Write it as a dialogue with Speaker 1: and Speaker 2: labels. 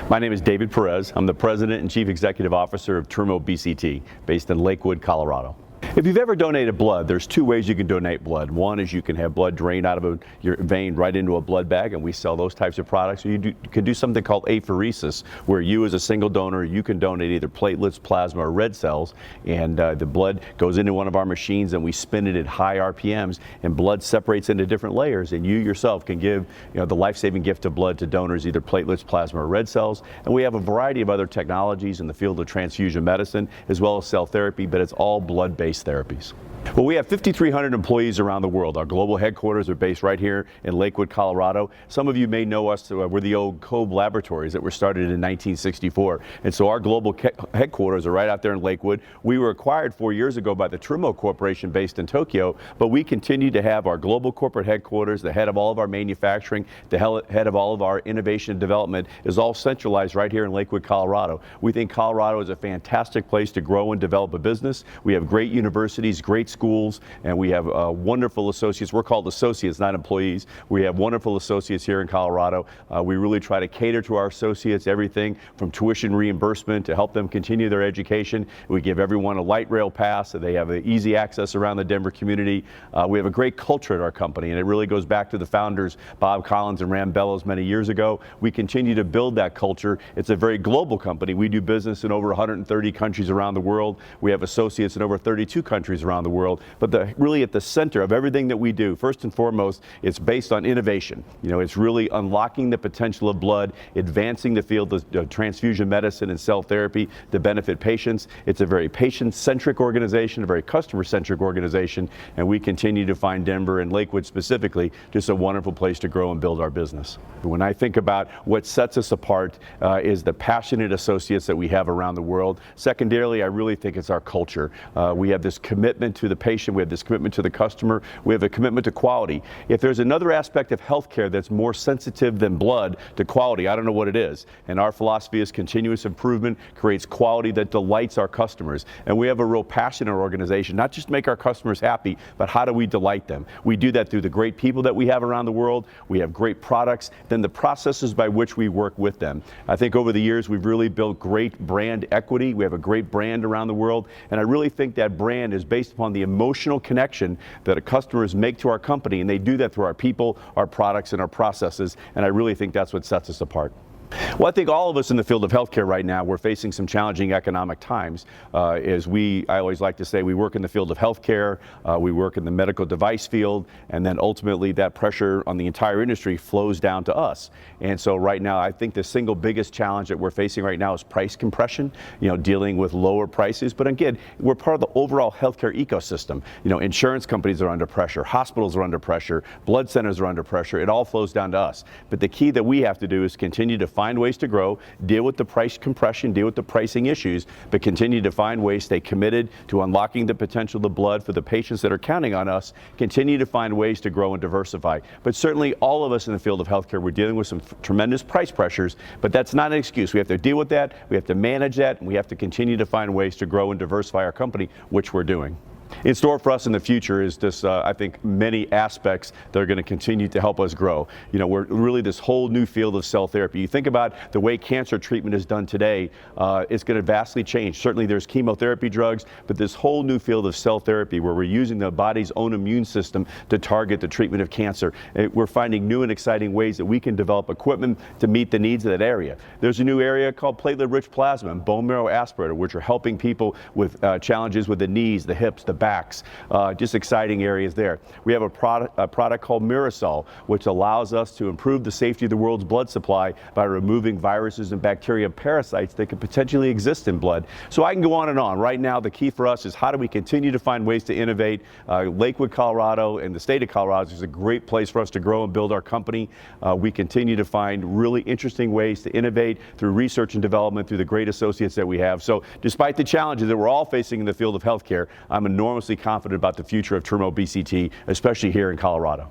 Speaker 1: My name is David Perez. I'm the President and Chief Executive Officer of Terumo BCT, based in Lakewood, Colorado. If you've ever donated blood, there's two ways you can donate blood. One is you can have blood drained out of your vein right into a blood bag, and we sell those types of products. Or you can do something called apheresis, where you as a single donor, you can donate either platelets, plasma, or red cells, and the blood goes into one of our machines and we spin it at high RPMs, and blood separates into different layers, and you yourself can give the life-saving gift of blood to donors, either platelets, plasma, or red cells. And we have a variety of other technologies in the field of transfusion medicine as well as cell therapy, but it's all blood-based therapies. Well, we have 5,300 employees around the world. Our global headquarters are based right here in Lakewood, Colorado. Some of you may know us. We're the old Kobe laboratories that were started in 1964. And so our global headquarters are right out there in Lakewood. We were acquired 4 years ago by the Terumo Corporation based in Tokyo, but we continue to have our global corporate headquarters, the head of all of our manufacturing, the head of all of our innovation and development is all centralized right here in Lakewood, Colorado. We think Colorado is a fantastic place to grow and develop a business. We have great universities, great schools, and we have wonderful associates. We're called associates, not employees. We have wonderful associates here in Colorado. We really try to cater to our associates, everything from tuition reimbursement to help them continue their education. We give everyone a light rail pass so they have easy access around the Denver community. We have a great culture at our company, and it really goes back to the founders, Bob Collins and Ram Bellows, many years ago. We continue to build that culture. It's a very global company. We do business in over 130 countries around the world. We have associates in over 32 countries around the world. But really at the center of everything that we do, first and foremost, it's based on innovation. It's really unlocking the potential of blood, advancing the field of transfusion medicine and cell therapy to benefit patients. It's a very patient-centric organization, a very customer-centric organization, and we continue to find Denver and Lakewood specifically just a wonderful place to grow and build our business. When I think about what sets us apart is the passionate associates that we have around the world. Secondarily, I really think it's our culture. We have this commitment to the patient, we have this commitment to the customer, we have a commitment to quality. If there's another aspect of healthcare that's more sensitive than blood to quality, I don't know what it is. And our philosophy is continuous improvement creates quality that delights our customers. And we have a real passion in our organization, not just make our customers happy, but how do we delight them? We do that through the great people that we have around the world. We have great products, then the processes by which we work with them. I think over the years we've really built great brand equity. We have a great brand around the world, and I really think that brand is based upon the emotional connection that our customers make to our company, and they do that through our people, our products, and our processes, and I really think that's what sets us apart. Well, I think all of us in the field of healthcare right now, we're facing some challenging economic times. I always like to say, we work in the field of healthcare, we work in the medical device field, and then ultimately that pressure on the entire industry flows down to us. And so right now, I think the single biggest challenge that we're facing right now is price compression, dealing with lower prices. But again, we're part of the overall healthcare ecosystem. Insurance companies are under pressure, hospitals are under pressure, blood centers are under pressure. It all flows down to us. But the key that we have to do is continue to find ways to grow, deal with the price compression, deal with the pricing issues, but continue to find ways, stay committed to unlocking the potential of the blood for the patients that are counting on us, continue to find ways to grow and diversify. But certainly all of us in the field of healthcare, we're dealing with some tremendous price pressures, but that's not an excuse. We have to deal with that, we have to manage that, and we have to continue to find ways to grow and diversify our company, which we're doing. In store for us in the future is just, I think, many aspects that are going to continue to help us grow. We're really this whole new field of cell therapy. You think about the way cancer treatment is done today, it's going to vastly change. Certainly there's chemotherapy drugs, but this whole new field of cell therapy where we're using the body's own immune system to target the treatment of cancer. We're finding new and exciting ways that we can develop equipment to meet the needs of that area. There's a new area called platelet-rich plasma and bone marrow aspirator, which are helping people with challenges with the knees, the hips, the backs, just exciting areas there. We have a product called Mirasol, which allows us to improve the safety of the world's blood supply by removing viruses and bacteria parasites that could potentially exist in blood. So I can go on and on. Right now, the key for us is how do we continue to find ways to innovate. Lakewood, Colorado, and the state of Colorado is a great place for us to grow and build our company. We continue to find really interesting ways to innovate through research and development, through the great associates that we have. So despite the challenges that we're all facing in the field of healthcare, I'm enormously confident about the future of Terumo BCT, especially here in Colorado.